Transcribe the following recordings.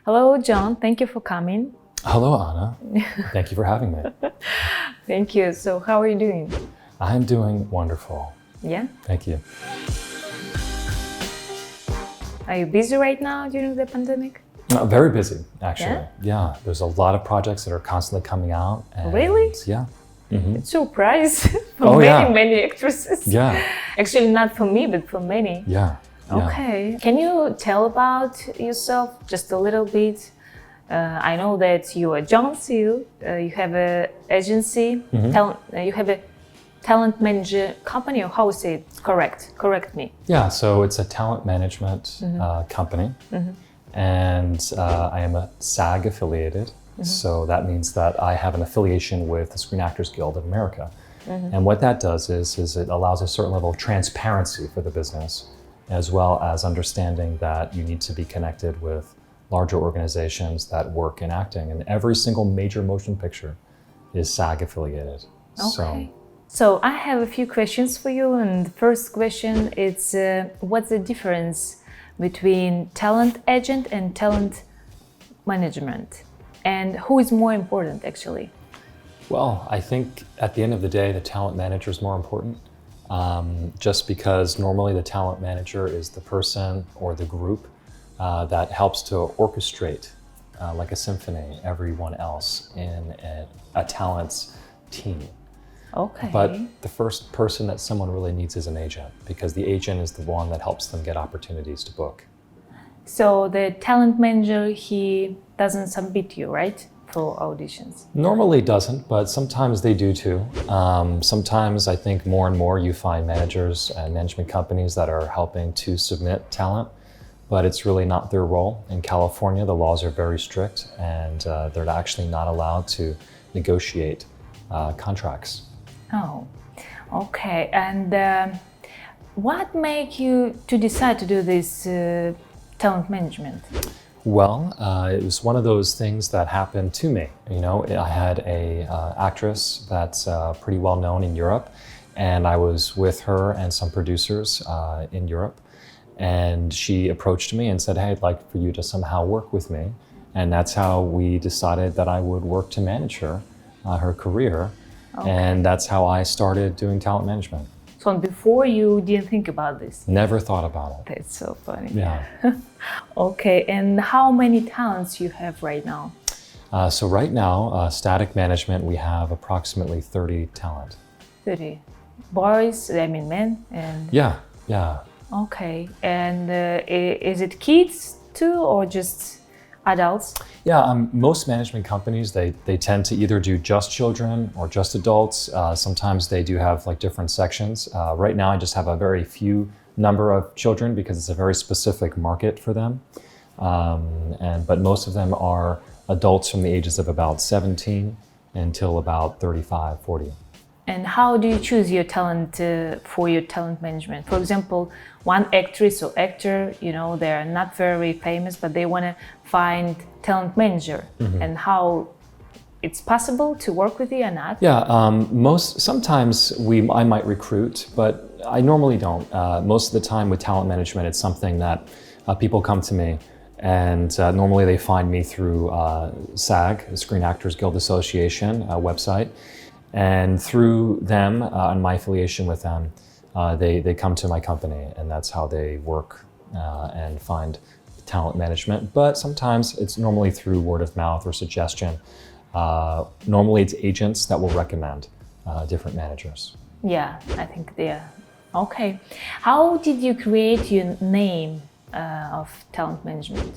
Hello, John. Thank you for coming. Hello, Anna. Thank you for having me. Thank you. So, how are you doing? I'm doing wonderful. Yeah? Thank you. Are you busy right now during the pandemic? Very busy, actually. Yeah, there's a lot of projects that are constantly coming out. And Really? Yeah. It's a surprise for Oh, many, yeah. many actresses. Yeah. Actually, not for me, but for many. Yeah. Yeah. Okay. Can you tell about yourself just a little bit? I know that you are John Seal. You have an agency. You have a talent manager company, or how is it correct? Correct me. Yeah, so it's a talent management company. And I am a SAG affiliated. So that means that I have an affiliation with the Screen Actors Guild of America. And what that does is it allows a certain level of transparency for the business, as well as understanding that you need to be connected with larger organizations that work in acting. And every single major motion picture is SAG affiliated. Okay. So I have a few questions for you. And the first question is, what's the difference between talent agent and talent management? And who is more important, actually? Well, I think at the end of the day, the talent manager is more important. Just because normally the talent manager is the person or the group that helps to orchestrate, like a symphony, everyone else in a talent's team. Okay. But the first person that someone really needs is an agent, because the agent is the one that helps them get opportunities to book. So the talent manager, he doesn't submit you, right, for auditions? Normally doesn't, but sometimes they do too. Sometimes I think more and more you find managers and management companies that are helping to submit talent, but it's really not their role. In California, the laws are very strict, and they're actually not allowed to negotiate contracts. Oh, okay. And what made you to decide to do this talent management? Well, it was one of those things that happened to me. You know, I had a actress that's pretty well known in Europe, and I was with her and some producers in Europe, and she approached me and said, "Hey, I'd like for you to somehow work with me," and that's how we decided that I would work to manage her, her career, and that's how I started doing talent management. So before you didn't think about this? Never thought about it. That's so funny. Yeah. Okay, and how many talents you have right now? So right now, static management, we have approximately 30 talent. 30 boys, I mean men, and Yeah, yeah. okay. And is it kids too, or just adults? Yeah, most management companies, they tend to either do just children or just adults. Sometimes they do have like different sections. Right now, I just have a very few number of children because it's a very specific market for them. But most of them are adults from the ages of about 17 until about 35, 40. And how do you choose your talent for your talent management? For example, one actress or actor, you know, they're not very famous, but they want to find talent manager. And how it's possible to work with you or not? Yeah, sometimes I might recruit, but I normally don't. Most of the time with talent management, it's something that people come to me, and normally they find me through SAG, the Screen Actors Guild Association website. And through them and my affiliation with them, they come to my company, and that's how they work and find talent management. But sometimes it's normally through word of mouth or suggestion. Normally it's agents that will recommend different managers. Yeah, I think they are. Okay. How did you create your name of talent management?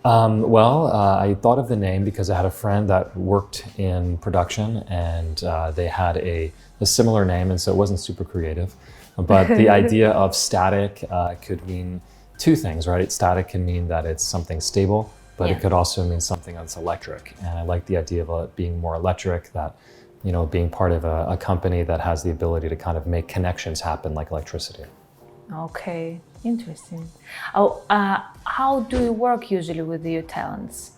I thought of the name because I had a friend that worked in production, and they had a similar name, and so it wasn't super creative. But the idea of static could mean two things, right? Static can mean that it's something stable, but it could also mean something that's electric. And I like the idea of it being more electric, that, you know, being part of a company that has the ability to kind of make connections happen like electricity. Okay, interesting. How do you work usually with your talents?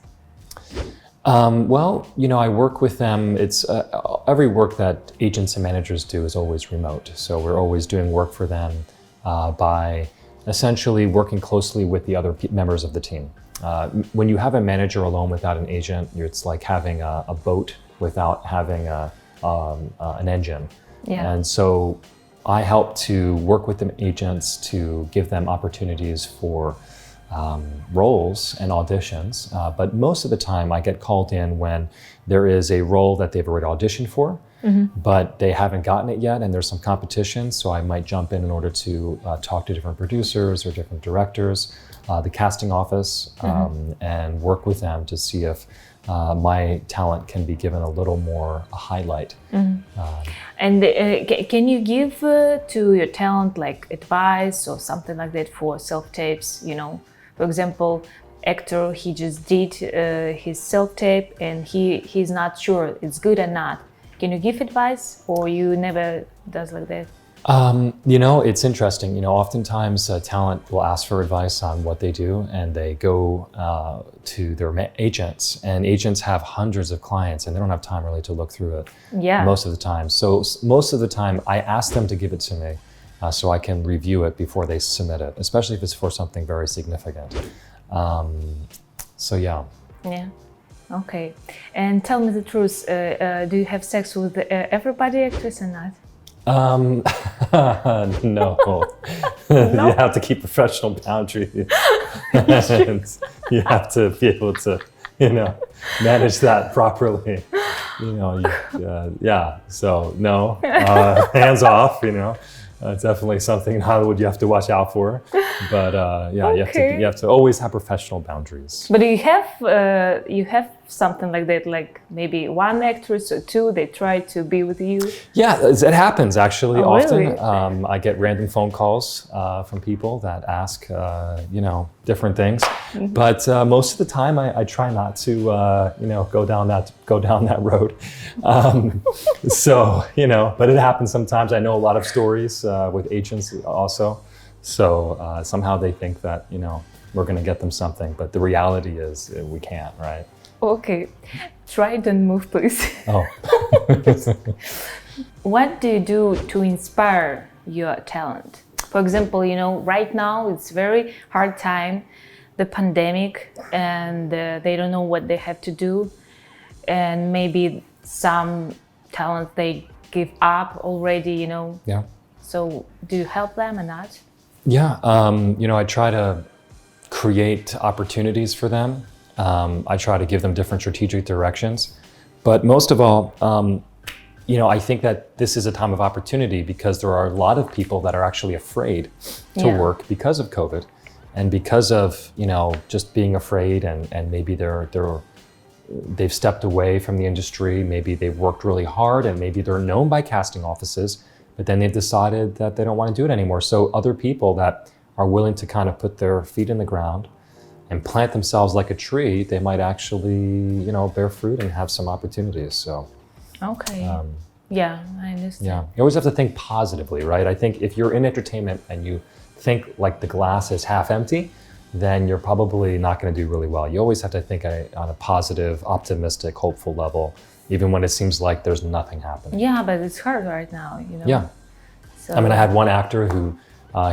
Well, you know, I work with them. It's every work that agents and managers do is always remote. So we're always doing work for them by essentially working closely with the other members of the team. when you have a manager alone without an agent, it's like having a boat without having an engine. Yeah. And so I help to work with the agents to give them opportunities for roles and auditions. But most of the time I get called in when there is a role that they've already auditioned for, but they haven't gotten it yet and there's some competition. So I might jump in order to talk to different producers or different directors, the casting office, and work with them to see if my talent can be given a little more a highlight. And can you give to your talent like advice or something like that for self-tapes? You know, for example, actor, he just did his self-tape and he's not sure it's good or not. Can you give advice, or you never does like that? You know, it's interesting. You know, oftentimes talent will ask for advice on what they do, and they go to their agents, and agents have hundreds of clients, and they don't have time really to look through it. Yeah. Most of the time. So most of the time, I ask them to give it to me, so I can review it before they submit it, especially if it's for something very significant. So yeah. Yeah. Okay. And tell me the truth. Do you have sex with everybody actress or not? No. You have to keep professional boundaries. And you have to be able to, you know, manage that properly. You know, yeah. So no, hands off. You know, definitely something in Hollywood you have to watch out for. But yeah, Okay. you have to always have professional boundaries. But you have something like that, like maybe one actress or two, they try to be with you. Yeah, it happens actually Oh, often. really? I get random phone calls from people that ask, you know, different things. But most of the time, I try not to, you know, go down that road. So you know, but it happens sometimes. I know a lot of stories with agents also. So somehow they think that, you know, we're going to get them something, but the reality is we can't, right? Okay, try don't move, please. Oh. What do you do to inspire your talent? For example, you know, right now it's very hard time, the pandemic, and they don't know what they have to do, and maybe some talent they give up already, you know. Yeah. So do you help them or not? Yeah, you know, I try to create opportunities for them. I try to give them different strategic directions. But most of all, you know, I think that this is a time of opportunity because there are a lot of people that are actually afraid to Yeah. work because of COVID. And because of, you know, just being afraid and maybe they've stepped away from the industry, maybe they've worked really hard and maybe they're known by casting offices, but then they've decided that they don't want to do it anymore. So other people that are willing to kind of put their feet in the ground and plant themselves like a tree, they might actually, you know, bear fruit and have some opportunities. So, Okay. Yeah, I understand. yeah, you always have to think positively, right? I think if you're in entertainment and you think like the glass is half empty, then you're probably not going to do really well. You always have to think on a positive, optimistic, hopeful level, even when it seems like there's nothing happening. Yeah, but it's hard right now, you know. Yeah. So, I mean, I had one actor who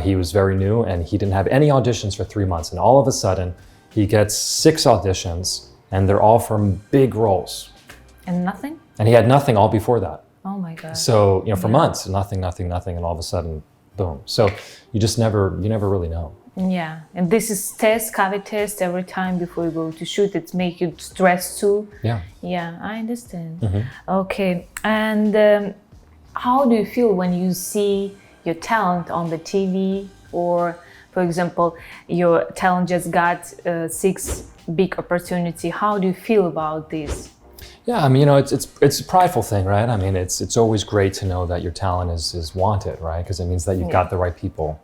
he was very new and he didn't have any auditions for 3 months. And all of a sudden, he gets 6 auditions and they're all from big roles. And nothing? And he had nothing all before that. Oh my God. So, you know, for months, nothing. And all of a sudden, boom. So you never really know. Yeah, and this is COVID test every time before you go to shoot. It make you stressed too. Yeah. Yeah, I understand. Okay, and how do you feel when you see your talent on the TV, or, for example, your talent just got 6 big opportunity? How do you feel about this? Yeah, I mean, you know, it's a prideful thing, right? I mean, it's always great to know that your talent is wanted, right? Because it means that you've got the right people,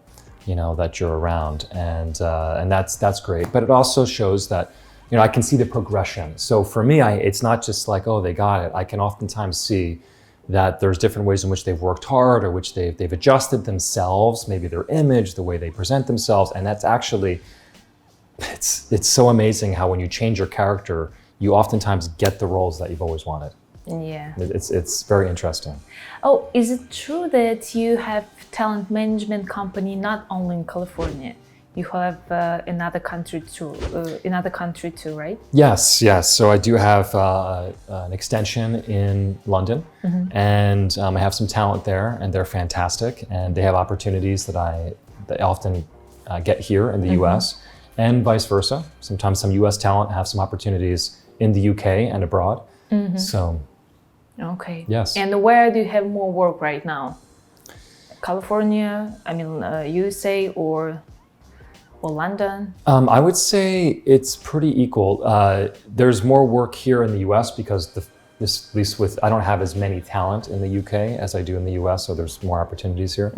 you know, that you're around, and that's great. But it also shows that, you know, I can see the progression. So for me, it's not just like, oh, they got it. I can oftentimes see that there's different ways in which they've worked hard, or which they've adjusted themselves, maybe their image, the way they present themselves, and that's actually, it's so amazing how when you change your character, you oftentimes get the roles that you've always wanted. Yeah. It's very interesting. Oh, is it true that you have talent management company not only in California? you have another country too, right? Yes, yes. So I do have an extension in London, and I have some talent there, and they're fantastic, and they have opportunities that I often get here in the U.S. and vice versa. Sometimes some U.S. talent have some opportunities in the U.K. and abroad. So, Okay. yes. And where do you have more work right now? California, I mean, USA or London? I would say it's pretty equal. There's more work here in the U.S. because at least I don't have as many talent in the U.K. as I do in the U.S., so there's more opportunities here.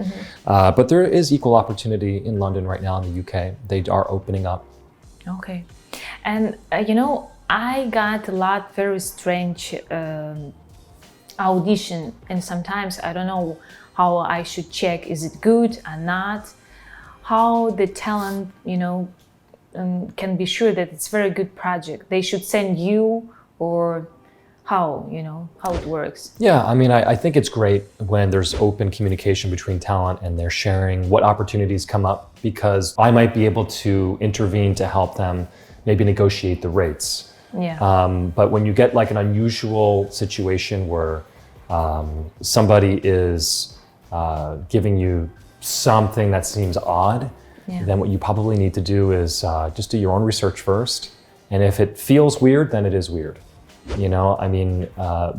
But there is equal opportunity in London right now in the U.K. They are opening up. Okay. And, I got a lot very strange audition, and sometimes I don't know how I should check, is it good or not? How the talent, can be sure that it's very good project. They should send you, or how it works. Yeah, I mean, I think it's great when there's open communication between talent and they're sharing what opportunities come up, because I might be able to intervene to help them maybe negotiate the rates. Yeah. But when you get like an unusual situation where somebody is giving you something that seems odd, then what you probably need to do is just do your own research first. And if it feels weird, then it is weird. I mean,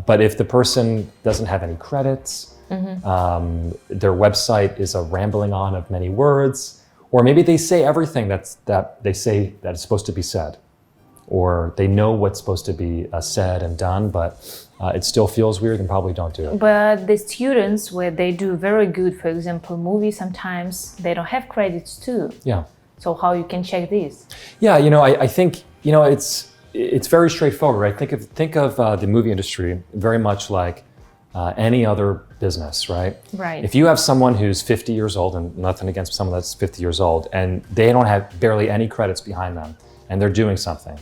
but if the person doesn't have any credits, their website is a rambling on of many words, or maybe they say everything that they say that is supposed to be said, or they know what's supposed to be said and done, but it still feels weird, and probably don't do it. But the students, where they do very good, for example, movies, sometimes they don't have credits too. Yeah. So how you can check this? Yeah, I think it's very straightforward. Right? Think of the movie industry very much like any other business, right? Right. If you have someone who's 50 years old, and nothing against someone that's 50 years old, and they don't have barely any credits behind them, and they're doing something,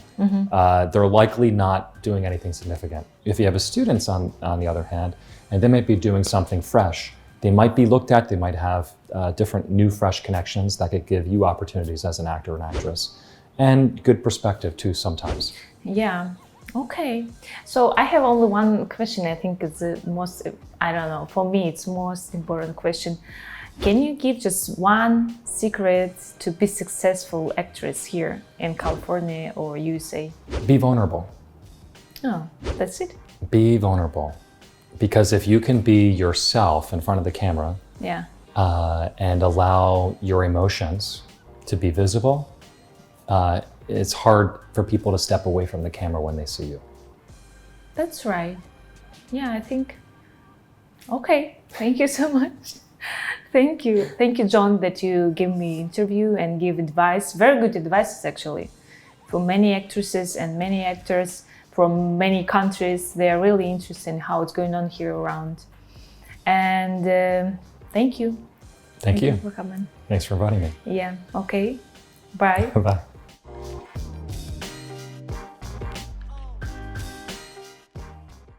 they're likely not doing anything significant. If you have a student on the other hand, and they might be doing something fresh, they might be looked at, they might have different new fresh connections that could give you opportunities as an actor and actress, and good perspective too sometimes. Yeah. Okay. So I have only one question. I think it's the most, I don't know, for me it's most important question. Can you give just one secret to be successful actress here in California or USA? Be vulnerable. Oh, that's it? Be vulnerable. Because if you can be yourself in front of the camera, Yeah. and allow your emotions to be visible, it's hard for people to step away from the camera when they see you. That's right. Yeah, I think. Okay. Thank you so much. Thank you. Thank you, John, that you give me interview and give advice. Very good advice, actually. For many actresses and many actors from many countries, they are really interested in how it's going on here around. And thank you. Thank you. For coming. Thanks for inviting me. Yeah. Okay. Bye. Bye.